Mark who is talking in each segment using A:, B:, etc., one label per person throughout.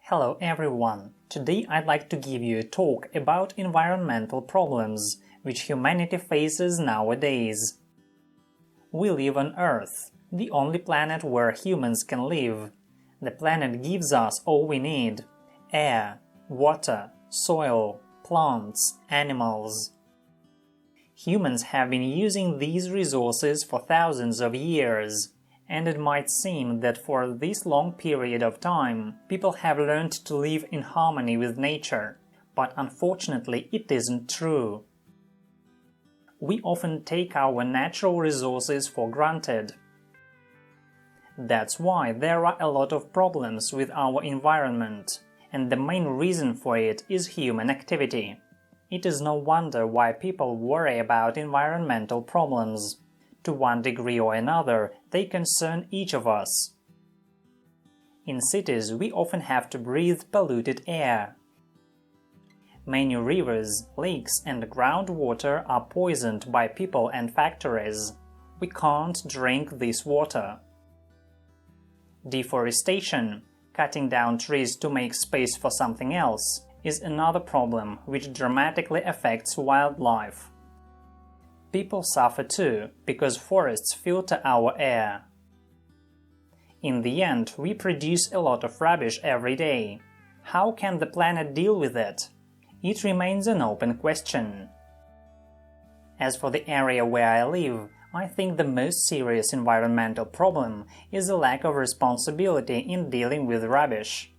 A: Hello everyone! Today I'd like to give you a talk about environmental problems which humanity faces nowadays. We live on Earth, the only planet where humans can live. The planet gives us all we need: air, water, soil, plants, animals. Humans have been using these resources for thousands of years, and it might seem that for this long period of time people have learned to live in harmony with nature, but unfortunately it isn't true. We often take our natural resources for granted. That's why there are a lot of problems with our environment, and the main reason for it is human activity. It is no wonder why people worry about environmental problems. To one degree or another, they concern each of us. In cities, we often have to breathe polluted air. Many rivers, lakes and groundwater are poisoned by people and factories. We can't drink this water. Deforestation, cutting down trees to make space for something else, is another problem which dramatically affects wildlife. People suffer too, because forests filter our air. In the end, we produce a lot of rubbish every day. How can the planet deal with it? It remains an open question. As for the area where I live, I think the most serious environmental problem is the lack of responsibility in dealing with rubbish.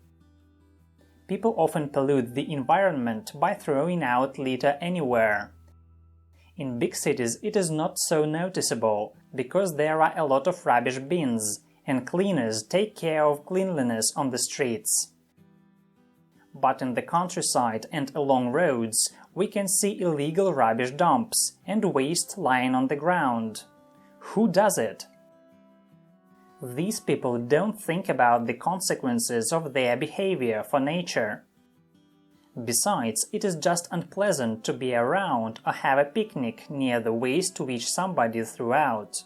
A: People often pollute the environment by throwing out litter anywhere. In big cities it is not so noticeable, because there are a lot of rubbish bins, and cleaners take care of cleanliness on the streets. But in the countryside and along roads we can see illegal rubbish dumps and waste lying on the ground. Who does it? These people don't think about the consequences of their behavior for nature. Besides, it is just unpleasant to be around or have a picnic near the waste which somebody threw out.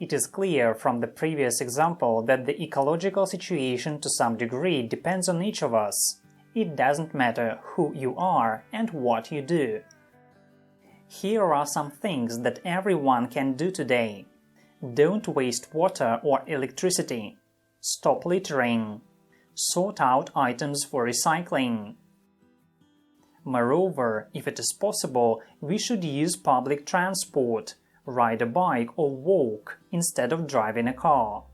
A: It is clear from the previous example that the ecological situation to some degree depends on each of us. It doesn't matter who you are and what you do. Here are some things that everyone can do today. Don't waste water or electricity. Stop littering. Sort out items for recycling. Moreover, if it is possible, we should use public transport, ride a bike or walk instead of driving a car.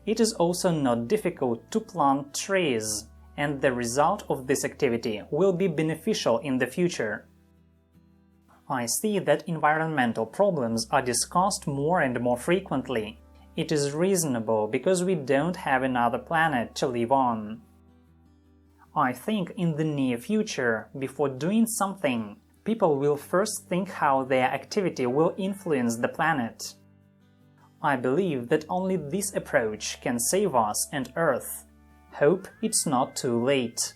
A: It is also not difficult to plant trees, and the result of this activity will be beneficial in the future. I see that environmental problems are discussed more and more frequently. It is reasonable because we don't have another planet to live on. I think in the near future, before doing something, people will first think how their activity will influence the planet. I believe that only this approach can save us and Earth. Hope it's not too late.